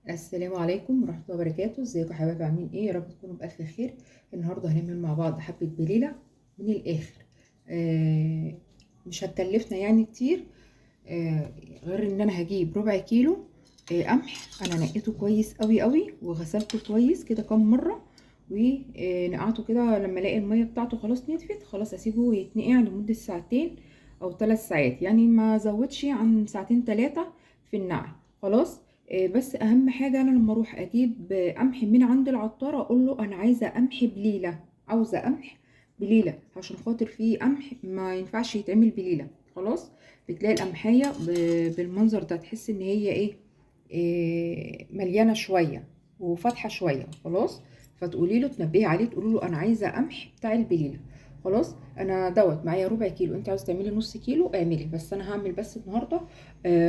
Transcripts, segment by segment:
السلام عليكم ورحمة الله وبركاته. ازيكم يا حبايبي؟ عاملين ايه؟ يا رب تكونوا بألف خير. النهارده هنعمل مع بعض حبة بليلة من الآخر. مش هتكلفنا يعني كتير. غير ان انا هجيب ربع كيلو قمح. انا نقيته كويس قوي قوي وغسلته كويس كده كام مرة، ونقعته كده. لما الاقي المية بتاعته خلاص نطفت، خلاص اسيبه يتنقع لمدة ساعتين او 3 ساعات، يعني ما زودش عن ساعتين 3 في النقع. خلاص. بس اهم حاجه انا لما اروح اجيب قمح من عند العطار اقول له انا عايزه قمح بليله، عاوزه قمح بليله، عشان خاطر فيه قمح ما ينفعش يتعمل بليله. خلاص. بتلاقي القمحيه بالمنظر ده، تحس ان هي مليانه شويه وفاتحه شويه. خلاص. فتقولي له، تنبهي عليه، تقولي له انا عايزه قمح بتاع البليله. خلاص. انا دوت معايا ربع كيلو، انت عاوزه تعملي نص كيلو اعملي، بس انا هعمل بس النهارده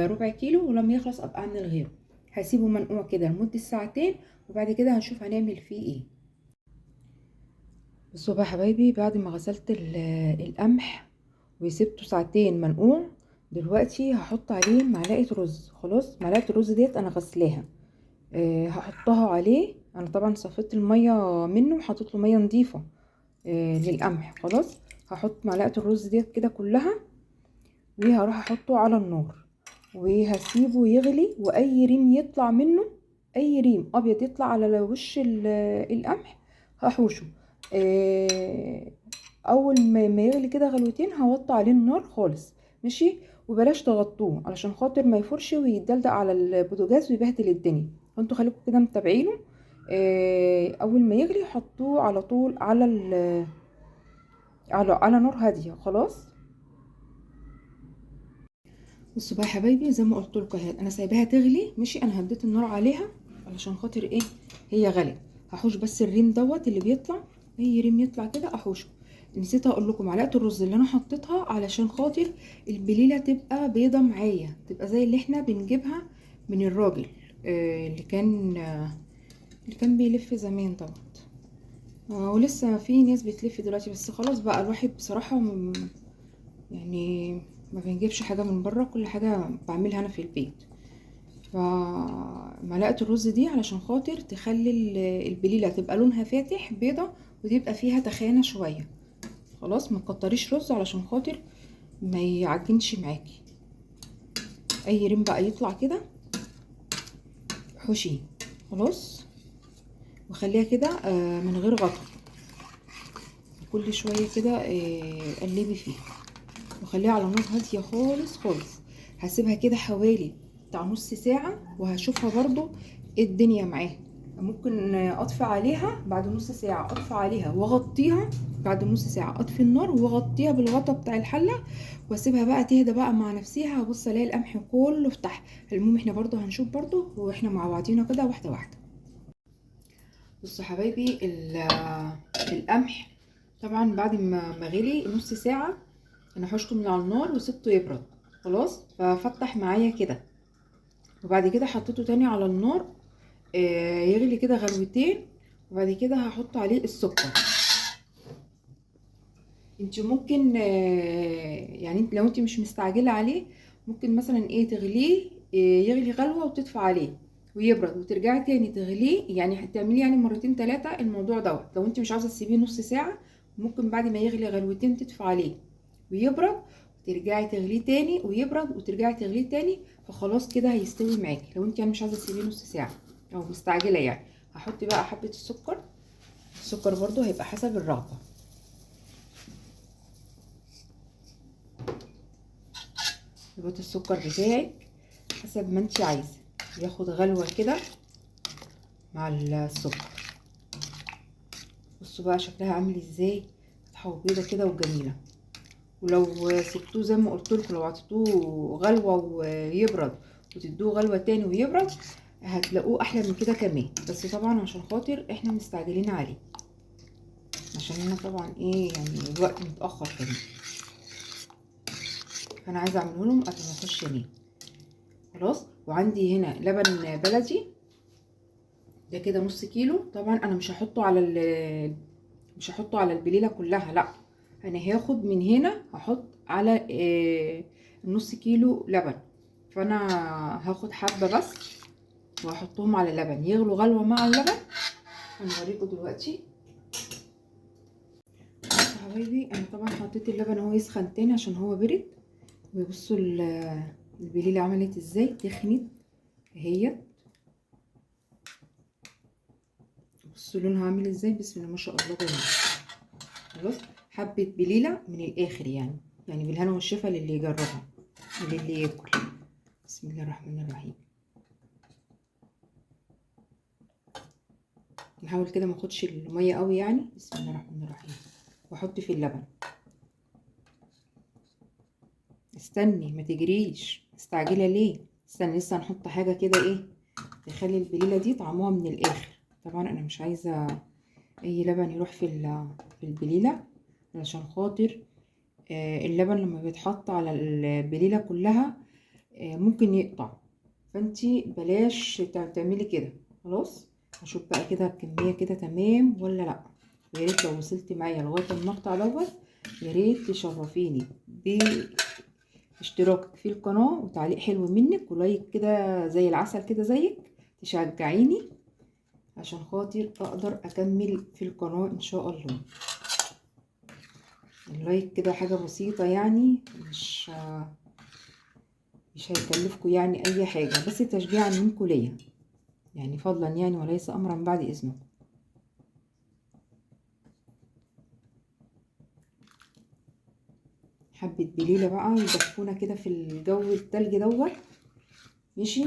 ربع كيلو، ولما يخلص ابقى اعمل غيره. هسيبه منقوع كده لمدة ساعتين، وبعد كده هنشوف هنعمل فيه ايه. بصوا بقى يا حبايبي، بعد ما غسلت القمح وسبته ساعتين منقوع، دلوقتي هحط عليه معلقة رز. خلاص. معلقة الرز ديت انا غسلاها. هحطها عليه. انا طبعا صفيت المية منه وحطيت له مية نظيفة للقمح. خلاص. هحط معلقة الرز ديت كده كلها، وهروح احطه على النار، وهسيبه يغلي. واي ريم يطلع منه، اي ريم ابيض يطلع على وش القمح هحوشه. آه، اول ما يغلي كده غلوتين هوطي عليه النار خالص. ماشي. وبلاش تغطوه علشان خاطر ما يفرش ويدلدق على البوتاجاز ويبهدل الدنيا. فانتوا خليكم كده متابعينه. اول ما يغلي حطوه على طول على على نار هاديه. خلاص. بصوا بقى يا حبايبي، زي ما قلت لكم اهي، انا سايباها تغلي. ماشي. انا هديت النار عليها علشان خاطر ايه؟ هي غلت. هحوش بس الريم دوت اللي بيطلع، اي ريم يطلع كده احوشه. نسيت اقول لكم معلقه الرز اللي انا حطيتها علشان خاطر البليله تبقى بيضه معايا، تبقى زي اللي احنا بنجيبها من الراجل اللي كان بيلف زمان دوت. ولسه في ناس بتلف دلوقتي، بس خلاص بقى الواحد بصراحه يعني ما بنجيبش حاجة من بره، كل حاجة بعملها انا في البيت. فمعلقة الرز دي علشان خاطر تخلي البليلة تبقى لونها فاتح بيضة، وتبقى فيها تخانة شوية. خلاص. ما تكتريش رز علشان خاطر ما يعجنش معاكي. اي ريم بقى يطلع كده حشيه. خلاص. وخليها كده من غير غطا. كل شوية كده قلبي فيها، وخليها على نار هادية خالص خالص. هسيبها كده حوالي بتاع نص ساعة، وهشوفها برضو إيه الدنيا معاها. ممكن اطفي عليها بعد نص ساعة، اطفي عليها واغطيها. بعد نص ساعة اطفي النار واغطيها بالغطا بتاع الحلة، واسيبها بقى تهدى بقى مع نفسها. هبص الاقي القمح كله فتح. المهم احنا برضو هنشوف برضو واحنا مع بعضينا كده واحدة واحدة. بصوا يا حبايبي، القمح طبعا بعد ما غلي نص ساعة، انا حشته من على النار وسبته يبرد. خلاص. ففتح معايا كده، وبعد كده حطيته تاني على النار يغلي كده غلوتين، وبعد كده هحط عليه السكر. انت ممكن يعني لو انت مش مستعجله عليه، ممكن مثلا تغليه يغلي غلوه وتدفع عليه ويبرد، وترجعي تاني تغليه. يعني هتعمليه يعني مرتين ثلاثه الموضوع دوت. لو انت مش عاوزه تسيبيه نص ساعه، ممكن بعد ما يغلي غلوتين تدفع عليه ويبرد، وترجعي تغليه تاني ويبرد، وترجعي تغليه تاني. فخلاص كده هيستوي معاكي. لو انت يعني مش عاوزه تسيبيه نص ساعه او مستعجله يعني. هحط بقى حبه السكر. السكر برضو هيبقى حسب الرغبه. نبات السكر بتاعك حسب ما انت عايزه، ياخد غلوه كده مع السكر. بصوا بقى شكلها عامل ازاي، فاتحه وبيضه كده وجميله. ولو سبتوه زي ما قلت لكم، لو عطيتوه غلوه ويبرد وتدوه غلوه تاني ويبرد، هتلاقوه احلى من كده كمان. بس طبعا عشان خاطر احنا مستعجلين عليه، عشان انا طبعا يعني الوقت متاخر كمان، فانا عايزه اعمله لهم قبل ما اخش انام. خلاص. وعندي هنا لبن بلدي، ده كده نص كيلو. طبعا انا مش هحطه على البليله كلها، لا. انا هاخد من هنا هحط على نص كيلو لبن. فانا هاخد حبه بس وهحطهم على اللبن يغلوا غلوه مع اللبن. هنوريكم دلوقتي. بصوا يا حبايبي، انا طبعا حطيت اللبن اهو يسخن تاني عشان هو برد. وبصوا البليله عملت ازاي، تخنت اهي. بصوا لونها عامل ازاي، بسم الله ما شاء الله جميل. خلاص، حبه بليله من الاخر يعني بالهنا والشفا للي يجربها وللي ياكل. بسم الله الرحمن الرحيم. نحاول كده ما اخدش الميه قوي يعني. بسم الله الرحمن الرحيم. واحط في اللبن. استني ما تجريش، مستعجله ليه؟ استني لسه هنحط حاجه كده ايه تخلي البليله دي طعمها من الاخر. طبعا انا مش عايزه اي لبن يروح في البليله، علشان خاطر اللبن لما بيتحط على البليله كلها ممكن يقطع. فانتي بلاش تعملي كده. خلاص، هشوف بقى كده الكميه كده تمام ولا لا. ويا ريت لو وصلتي معايا لغايه المقطع دوت يا ريت تشرفيني باشتراكك في القناه وتعليق حلو منك ولايك كده زي العسل كده زيك، تشجعيني عشان خاطر اقدر اكمل في القناه ان شاء الله. اللايك كده حاجه بسيطه يعني، مش هيكلفكم يعني اي حاجه، بس تشجيعا منكم ليا يعني، فضلا يعني وليس امرا بعد اذنكم. حبه بليله بقى يدفونا كده في الجو التلج دوت. ماشي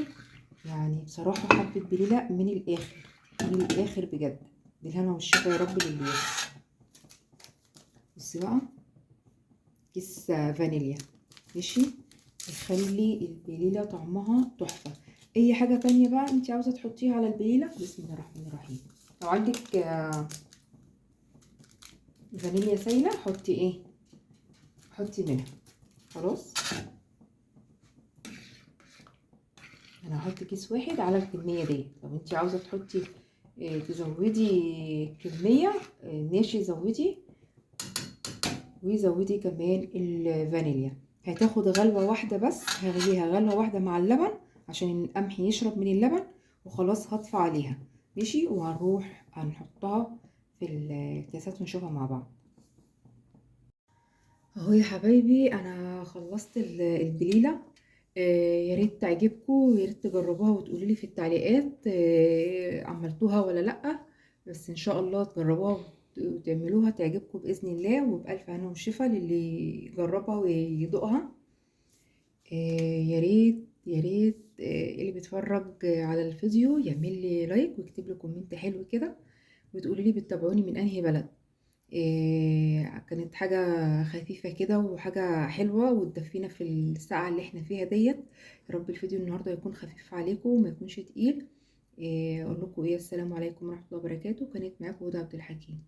يعني، بصراحه حبه بليله من الاخر من الاخر بجد. بالهنا والشفا يا رب للي ياكل. بصي بقى، كيس فانيليا ماشي، يخلي البليله طعمها تحفه. اي حاجه تانية بقى انت عاوزه تحطيها على البليله. بسم الله الرحمن الرحيم. لو عندك فانيليا سايله حطي ايه، حطي منها. خلاص، انا هحط كيس واحد على الكميه دي. لو انت عاوزه تحطي تزودي كميه ماشي، زودي وزودي كمان الفانيليا. هتاخد غلوه واحده بس، هغليها غلوه واحده مع اللبن عشان القمح يشرب من اللبن وخلاص. هطفي عليها ماشي، وهنروح هنحطها في الكاسات ونشوفها مع بعض. اهو يا حبايبي انا خلصت البليله. يا ريت تعجبكم ويا ريت تجربوها وتقولوا لي في التعليقات عملتوها ولا لا. بس ان شاء الله تجربوها وتعملوها تعجبكم باذن الله، وبالف هنا وشفا للي يجربها ويدوقها. يا ريت يا ريت اللي بيتفرج على الفيديو يعمل لي لايك ويكتب لي كومنت حلو كده وتقولي لي بتتابعوني من انهي بلد. كانت حاجة خفيفة كده وحاجة حلوة وتدفينا في الساعة اللي احنا فيها ديت. يا رب الفيديو النهاردة يكون خفيف عليكم وما يكونش تقيل. اقول لكم ايه، السلام عليكم ورحمة الله وبركاته. كانت معاكم هدى عبد الحكيم.